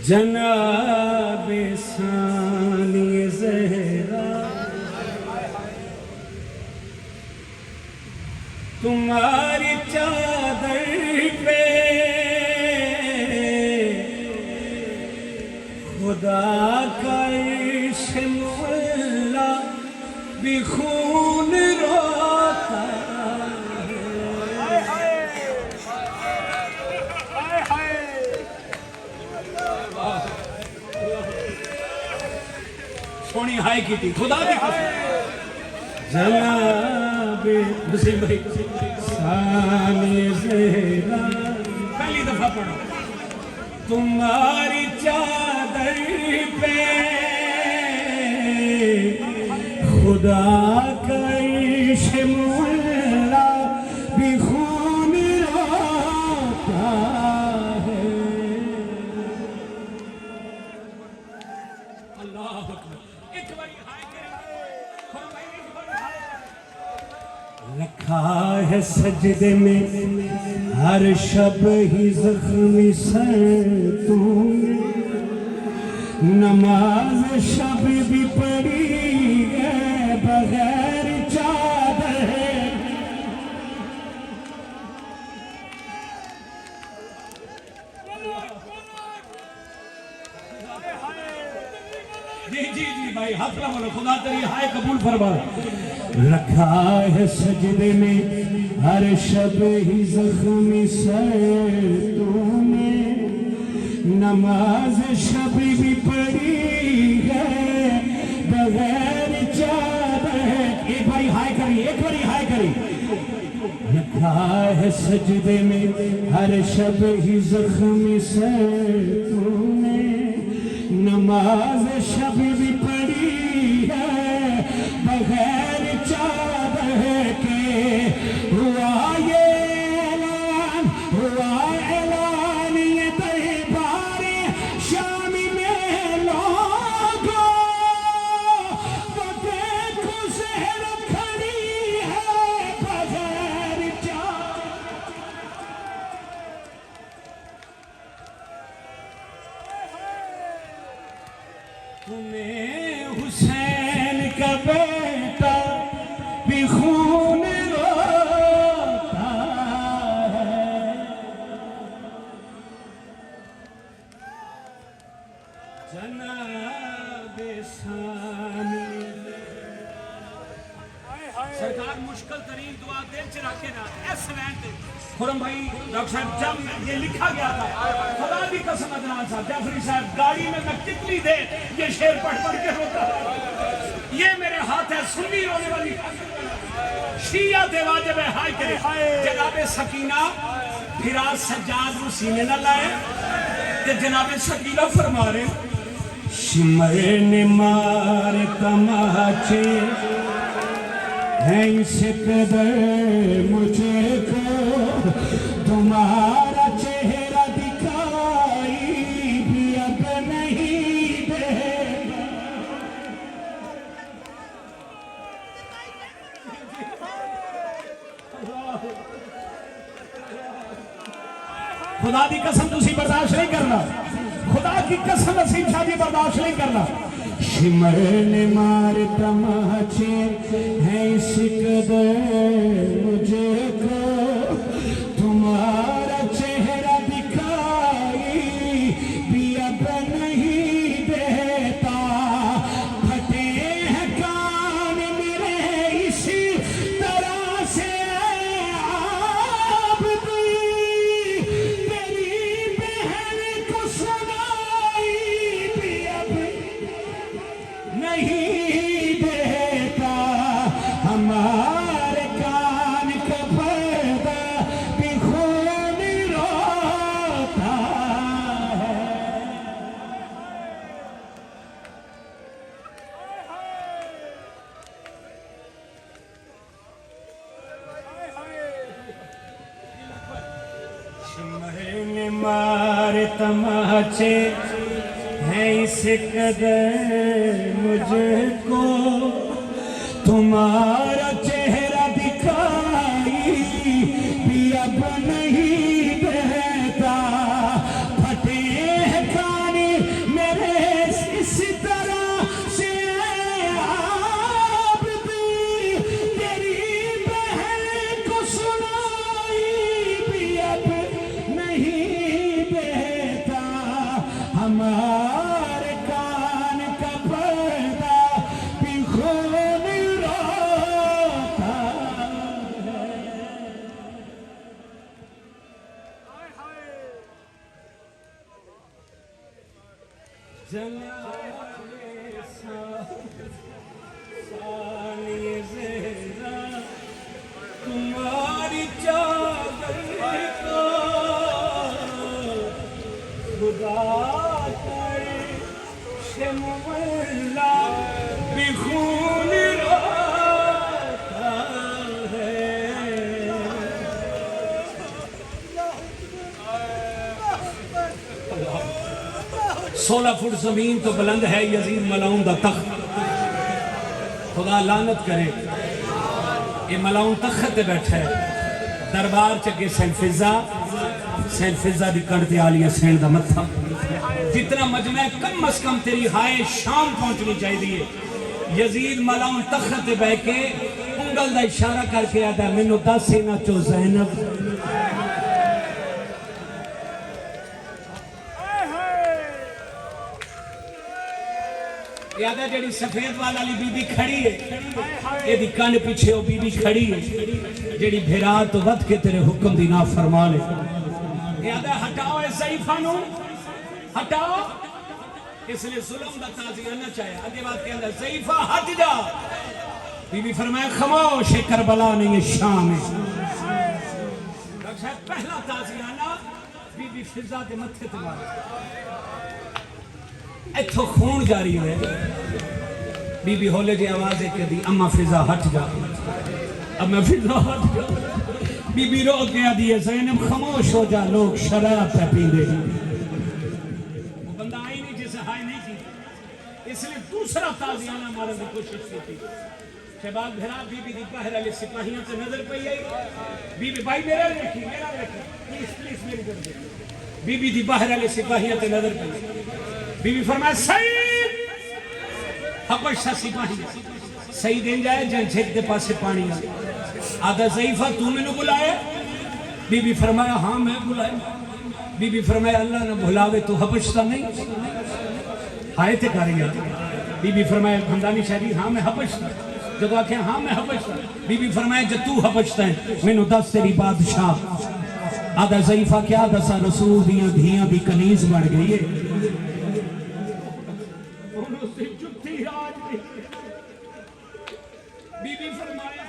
जनाबे सानी ज़हरा तुम्हारी चादर पे खुदा का इश्क़ मुअल्ला भी खून रोता सोनी हाय की थी खुदा की जनाबे हुसैन भाई सानी ज़हरा पहली दफा पढ़ो तुम्हारी चादर पे खुदा का इश्क़ मुअल्ला भी खून रोता है। अल्लाह अकबर एक बारी हाय रखा है सजदे में हर शब ही ज़ख्मी सर तूने नमाज शब भी पढ़ी है बगैर चादर जी जी जी भाई हाथ ला बोलो खुदा तेरी हाय कबूल फरमा रखा है सजदे में हर शब ही ज़ख्मी सर तूने नमाज शब भी पढ़ी है बगैर चादर एक बारी हाय करी एक बारी हाय करी रखा है सजदे में हर शब ही ज़ख्मी सर तूने नमाज शब भी पढ़ी है बगैर चादर के हुआ ऐलान ये दरबारे शामी में लोगों वो देखो शहर खड़ी है बगैर चादर तुम्हें हुसैन का बेटा भी खून रोता है जनाबे सानी सरकार मुश्किल तरीन दुआ दिल च रख के ना इस वैन पे खुरम भाई डॉक्टर साहब जब ये लिखा गया था खुदा की कसम अदनान साहब जाफरी साहब गाड़ी में मैं कितनी देर ये शेर पढ़ पढ़ के रोता ये मेरे हाथ है सुन्नी रोने वाली शिया दे वाजिब है हाय करे जनाबे सकीना फिराज सज्जाद को सीने न लाए ते जनाबे सकीना फरमा रहे शिमर ने मार तमाचे है इसे कदर मुझे को तुम्हारा चेहरा दिखाई भी अब नहीं देगा खुदा की कसम तुसी बर्दाश्त नहीं करना खुदा की कसम असीम शादी बर्दाश्त नहीं करना शिमर ने मार तमाचे है इस कदर मुझे को तुम्हारा चेहरा दिखाई भी अब नहीं देता फटे हैं कान मेरे इसी तरह से आप तेरी बहन को सुनाई भी अब नहीं देता हमारे कान का पर्दा भी खून रोता है शिमर मार तमाचे है इस कदर मुझको तुम्हारा चेहरा दिखाई भी अब नहीं देता फटे हैं कान तुम्हारी चादर का खुदा करे शमला बिखून रहता है। 16 फुट जमीन तो बुलंद है यजीद मलाउन दा तख्त। खुदा लानत करे ये मलाउन तख्त ते बैठा है दरबार च के सैन फिजा दी करते आलिया सैन दा मत्था। जितना मजमा है कम अज कम तेरी हाय शाम पहुंचनी चाहिए। यजीद मलाउन तख्त ते बैठ के उंगल दा इशारा करके आता मैनू 10 इना चो ज़ैनब याद है जेडी सफेद वाला बीबी खड़ी है एदी कंड पीछे वो बीबी खड़ी है जेडी भिरा तो वध के तेरे हुक्म दी ना फरमा ले। याद है हटाओ इस ज़ईफा नु हटाओ इसने जुल्म दा ताज़ियाना चाहे। आगे बात कहंदा ज़ईफा हट जा। बीबी फरमाया खामोश है करबला नहीं है शाम है। पहला ताज़ियाना बीबी फिजा दे मत्थे ते मारे इथों खून जारी है। बीबी होले जी आवाज है दी अम्मा फिजा हट जा अम्मा फिजा हट जा। बीबी रो के दी है ज़ैनब खामोश हो जा लोग शराब पे पींदे। वो बंदा आई नहीं जिसे हाय नहीं की इसलिए दूसरा ताज़ियाना मारने की कोशिश की। शहबाज भिरा बीबी दी बाहर वाले सिपाहियों से नजर पई आई। बीबी भाई मेरा देखी प्लीज प्लीज मेरी तरफ। बीबी दी बाहर वाले सिपाहियों से नजर पई। बीबी फरमाया सईद हबशा सिपाही सईद इन जाए जन झेक दे पासे पानी आधा ज़ईफा तू मैनू बुलाया। बीबी फरमाया हाँ मैं बुलाया। बीबी फरमाया अल्लाह ने बुलावे तो हबशता नहीं हाय ते करेगा। बीबी फरमाया खंदानी शादी हाँ मैं हबशता। जब आखे हाँ मैं हबशता। बीबी फरमाया जब तू हबशता है मैनू दस तेरी बादशाह। आधा ज़ईफा क्या दसा रसूल दियां धियां दी कनीज बन गई है। बीबी फरमाया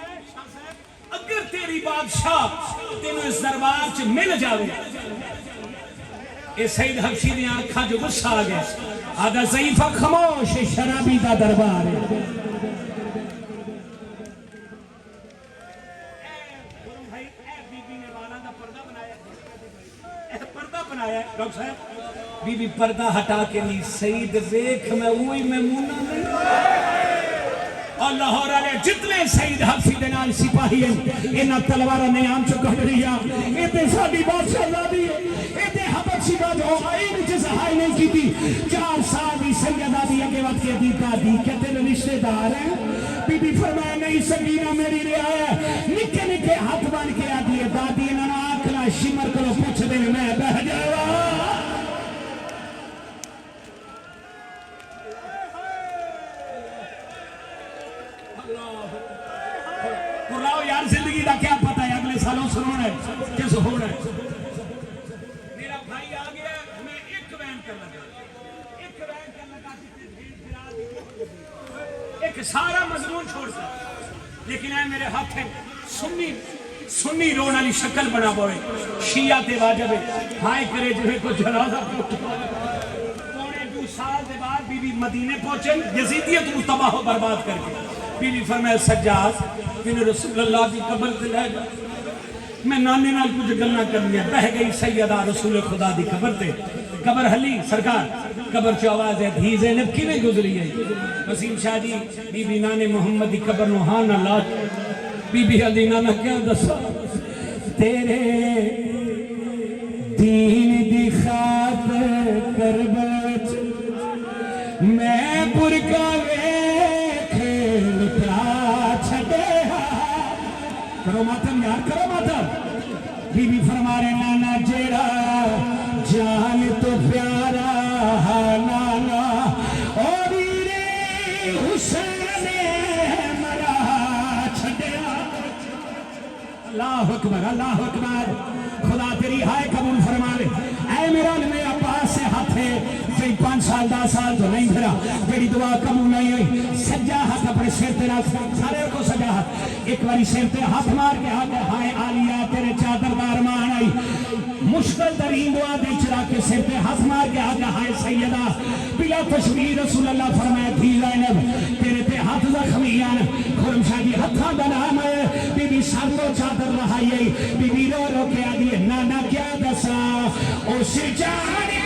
अगर तेरी बादशाह तेनू इस दरबार च मिल जावे। ये सईद हबशी दी आंखां जो गुस्सा आ गया। आधा ज़ईफा खामोश शराबी दा दरबार है। डॉक्टर साहब बीबी पर्दा हटा के नहीं सईद वेख मैं वही मैमूना नहीं और लाहौर वाले जितने सईद हबशी दे नाल सिपाही हैं इन्हां तलवारां ने आम चो कढ लिया। ये ते साडी बादशाहजादी है ये ते हबशी दा जो आईन जिस हाय नहीं की 4 साल दी सैयदा दी अगे वक्त के दी दादी कहते ने रिश्तेदार हैं। बीबी फरमाया नहीं सकीना मेरी रियाया निके निके हाथ बन के आदी है दादी इन्हां आखला शिमर को पूछ दे मैं बह जावा। यार जिंदगी का क्या पता है अगले सालों सुनना है किस होना है। मेरा भाई आ गया मैं एक बयान कर लगा एक सारा मजमून छोड़ता लेकिन है मेरे हाथ है सुन्नी रोन वाली शक्ल बना पवे शिया ते वाजिब हाय करे जिन्हें को जनाजा पौने 2 साल के बाद बीबी मदीने पहुंचे यजीदियत को तबाह बर्बाद करके। बीबी फरमाया सज्जाद मैंने रसूलुल्लाह की कब्र से ले जा। मैं नानी नाल कुछ गल्लां करनियां बह गई सैयदा रसूल खुदा की कब्र ते कब्र हली सरकार कब्र च आवाज है धी ज़ैनब किवें गुजरी है। वसीम शाह जी बीबी नाने मोहम्मद की कब्र नो हां ना ला। बीबी अली नाना क्या दसा तेरे दीन दी खातिर करबला च मैं बुरका करो मातम यार करो मातम। बीबी फरमा रहे नाना जेड़ा जान तो प्यारा नाना ओ वीरे हुसैन मरा छड़िया। अल्लाह अकबर खुदा तेरी हाय कबूल फरमा ले। ऐ मेरा पास से हाथे कई 5 साल 10 साल तो नहीं फिरा तेरी दुआ कबूल नहीं हुई सज्जा हाथ अपने सिर ते रख सारे को सजा हाथ एक बारी सिर ते हाथ मार के हाथ हाय आलिया तेरे चादर का अरमान आई मुश्किल तरीन दुआ दे चला के सिर पे हाथ मार के हाथ हाय सैयदा बिला तशबीह रसूल अल्लाह फरमाया थी ज़ैनब तेरे पे हाथ जख्मी आन खुरम शाह दी हथा दा नाम है बीबी सर तो चादर रहाई बीबी रो रो के आदि नाना क्या दसा उस जान